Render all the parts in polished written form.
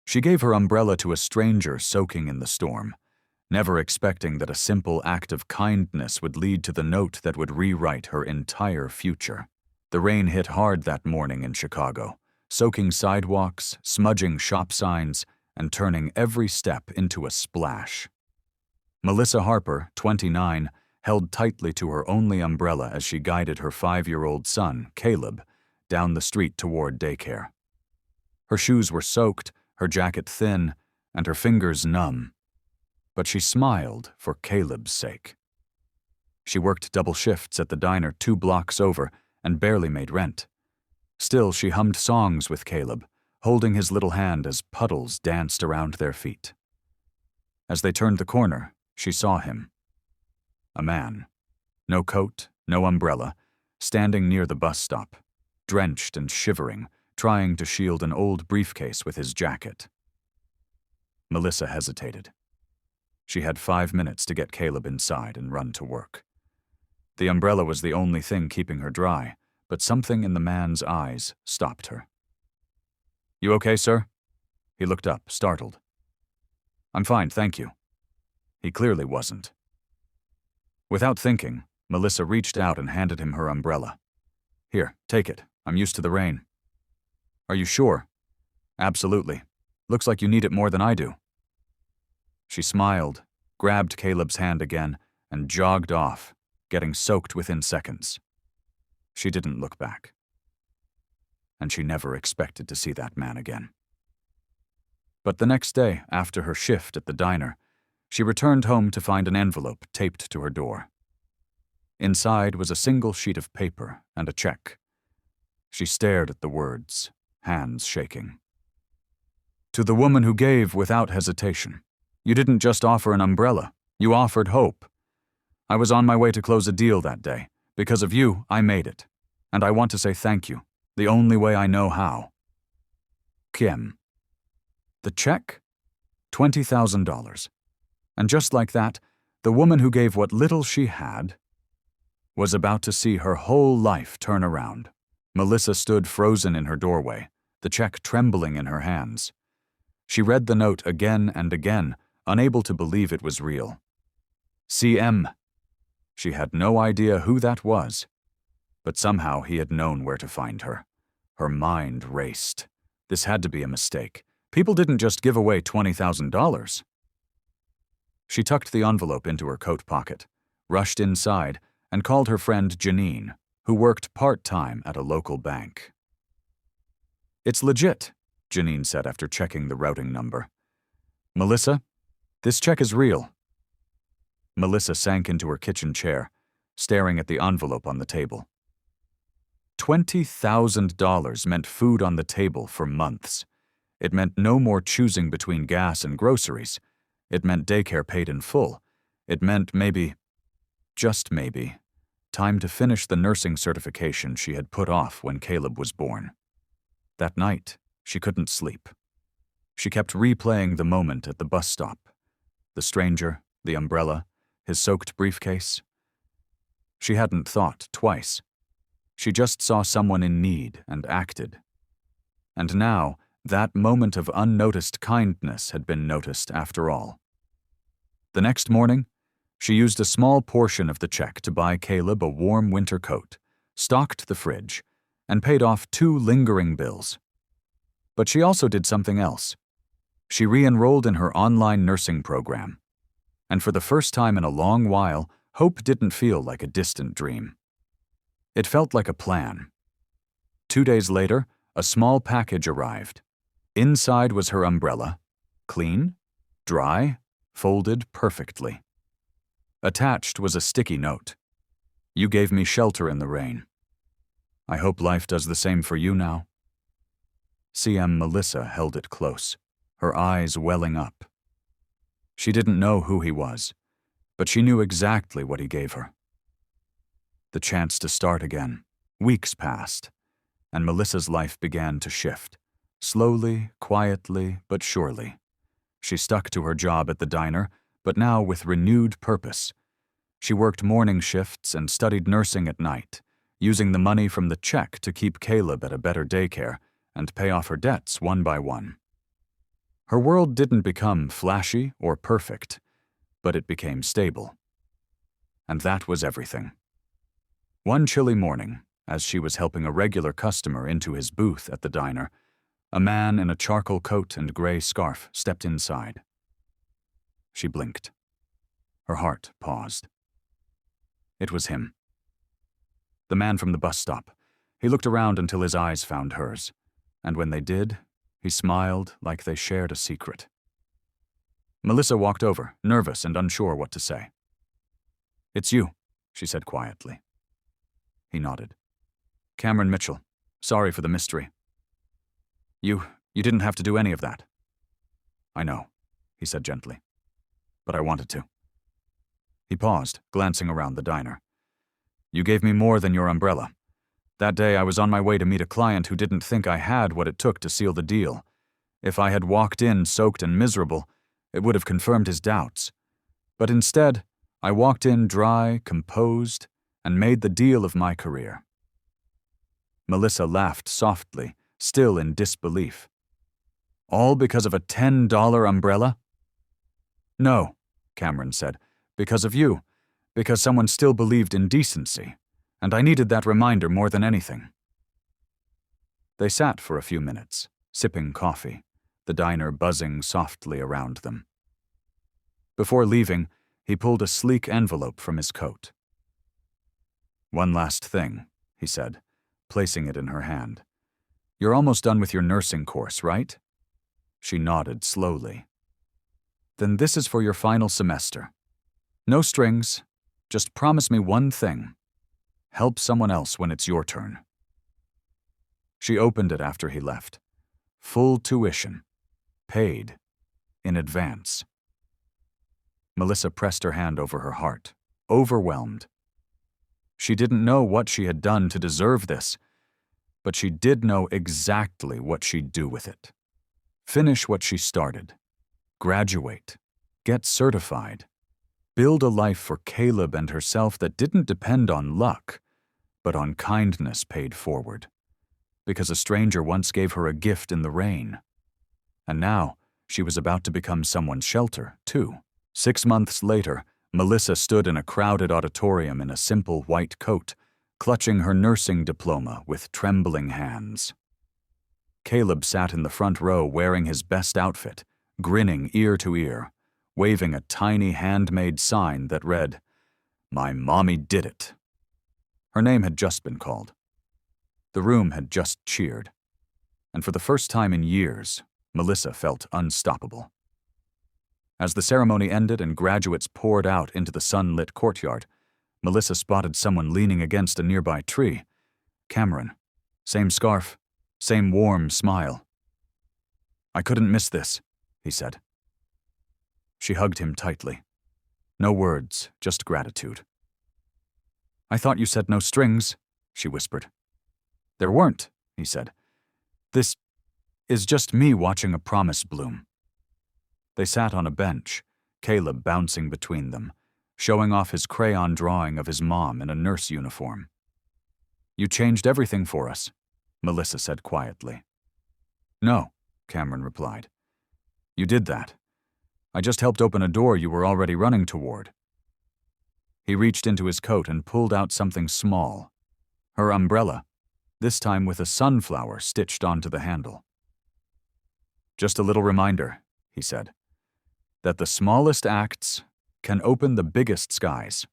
She gave her umbrella to a stranger soaking in the storm, never expecting that a simple act of kindness would lead to the note that would rewrite her entire future. The rain hit hard that morning in Chicago, soaking sidewalks, smudging shop signs, and turning every step into a splash. Melissa Harper, 29, held tightly to her only umbrella as she guided her 5-year-old son, Caleb, down the street toward daycare. Her shoes were soaked, her jacket thin, and her fingers numb. But she smiled for Caleb's sake. She worked double shifts at the diner 2 blocks over and barely made rent. Still, she hummed songs with Caleb, holding his little hand as puddles danced around their feet. As they turned the corner, she saw him. A man, no coat, no umbrella, standing near the bus stop, drenched and shivering, trying to shield an old briefcase with his jacket. Melissa hesitated. She had 5 minutes to get Caleb inside and run to work. The umbrella was the only thing keeping her dry, but something in the man's eyes stopped her. "You okay, sir?" He looked up, startled. "I'm fine, thank you." He clearly wasn't. Without thinking, Melissa reached out and handed him her umbrella. "Here, take it. I'm used to the rain." "Are you sure?" "Absolutely. Looks like you need it more than I do." She smiled, grabbed Caleb's hand again, and jogged off, getting soaked within seconds. She didn't look back. And she never expected to see that man again. But the next day, after her shift at the diner, she returned home to find an envelope taped to her door. Inside was a single sheet of paper and a check. She stared at the words, hands shaking. "To the woman who gave without hesitation. You didn't just offer an umbrella, you offered hope. I was on my way to close a deal that day. Because of you, I made it. And I want to say thank you, the only way I know how. Kim." The check? $20,000. And just like that, the woman who gave what little she had was about to see her whole life turn around. Melissa stood frozen in her doorway, the check trembling in her hands. She read the note again and again, unable to believe it was real. CM. She had no idea who that was, but somehow he had known where to find her. Her mind raced. This had to be a mistake. People didn't just give away $20,000. She tucked the envelope into her coat pocket, rushed inside, and called her friend Janine, who worked part-time at a local bank. "It's legit," Janine said after checking the routing number. "Melissa, this check is real." Melissa sank into her kitchen chair, staring at the envelope on the table. $20,000 meant food on the table for months. It meant no more choosing between gas and groceries. It meant daycare paid in full. It meant maybe, just maybe, time to finish the nursing certification she had put off when Caleb was born. That night, she couldn't sleep. She kept replaying the moment at the bus stop. The stranger, the umbrella, his soaked briefcase. She hadn't thought twice. She just saw someone in need and acted. And now, that moment of unnoticed kindness had been noticed after all. The next morning, she used a small portion of the check to buy Caleb a warm winter coat, stocked the fridge, and paid off 2 lingering bills. But she also did something else. She re-enrolled in her online nursing program. And for the first time in a long while, hope didn't feel like a distant dream. It felt like a plan. 2 days later, a small package arrived. Inside was her umbrella, clean, dry, folded perfectly. Attached was a sticky note. "You gave me shelter in the rain. I hope life does the same for you now." CM Melissa held it close, her eyes welling up. She didn't know who he was, but she knew exactly what he gave her. The chance to start again. Weeks passed, and Melissa's life began to shift. Slowly, quietly, but surely. She stuck to her job at the diner, but now with renewed purpose. She worked morning shifts and studied nursing at night, using the money from the check to keep Caleb at a better daycare and pay off her debts one by one. Her world didn't become flashy or perfect, but it became stable. And that was everything. One chilly morning, as she was helping a regular customer into his booth at the diner, a man in a charcoal coat and gray scarf stepped inside. She blinked. Her heart paused. It was him. The man from the bus stop. He looked around until his eyes found hers, and when they did, he smiled like they shared a secret. Melissa walked over, nervous and unsure what to say. "It's you," she said quietly. He nodded. "Cameron Mitchell. Sorry for the mystery." You didn't have to do any of that." "I know," he said gently. "But I wanted to." He paused, glancing around the diner. "You gave me more than your umbrella. That day I was on my way to meet a client who didn't think I had what it took to seal the deal. If I had walked in soaked and miserable, it would have confirmed his doubts. But instead, I walked in dry, composed, and made the deal of my career." Melissa laughed softly, still in disbelief. "All because of a $10 umbrella?" "No," Cameron said, "because of you. Because someone still believed in decency. And I needed that reminder more than anything." They sat for a few minutes, sipping coffee, the diner buzzing softly around them. Before leaving, he pulled a sleek envelope from his coat. "One last thing," he said, placing it in her hand. "You're almost done with your nursing course, right?" She nodded slowly. "Then this is for your final semester. No strings, just promise me one thing. Help someone else when it's your turn." She opened it after he left. Full tuition. Paid. In advance. Melissa pressed her hand over her heart, overwhelmed. She didn't know what she had done to deserve this, but she did know exactly what she'd do with it. Finish what she started. Graduate. Get certified. Build a life for Caleb and herself that didn't depend on luck, but on kindness paid forward. Because a stranger once gave her a gift in the rain. And now, she was about to become someone's shelter, too. 6 months later, Melissa stood in a crowded auditorium in a simple white coat, clutching her nursing diploma with trembling hands. Caleb sat in the front row wearing his best outfit, grinning ear to ear, waving a tiny handmade sign that read, "My mommy did it." Her name had just been called. The room had just cheered. And for the first time in years, Melissa felt unstoppable. As the ceremony ended and graduates poured out into the sunlit courtyard, Melissa spotted someone leaning against a nearby tree. Cameron. Same scarf, same warm smile. "I couldn't miss this," he said. She hugged him tightly. No words, just gratitude. "I thought you said no strings," she whispered. "There weren't," he said. "This is just me watching a promise bloom." They sat on a bench, Caleb bouncing between them, showing off his crayon drawing of his mom in a nurse uniform. "You changed everything for us," Melissa said quietly. "No," Cameron replied. "You did that. I just helped open a door you were already running toward." He reached into his coat and pulled out something small. Her umbrella, this time with a sunflower stitched onto the handle. "Just a little reminder," he said, "that the smallest acts can open the biggest skies."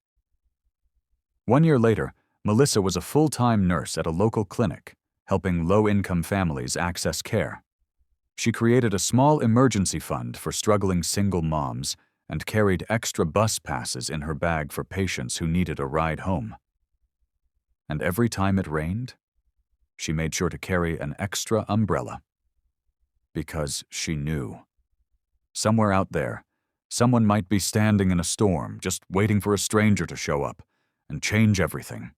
1 year later, Melissa was a full-time nurse at a local clinic, helping low-income families access care. She created a small emergency fund for struggling single moms and carried extra bus passes in her bag for patients who needed a ride home. And every time it rained, she made sure to carry an extra umbrella. Because she knew. Somewhere out there, someone might be standing in a storm, just waiting for a stranger to show up and change everything.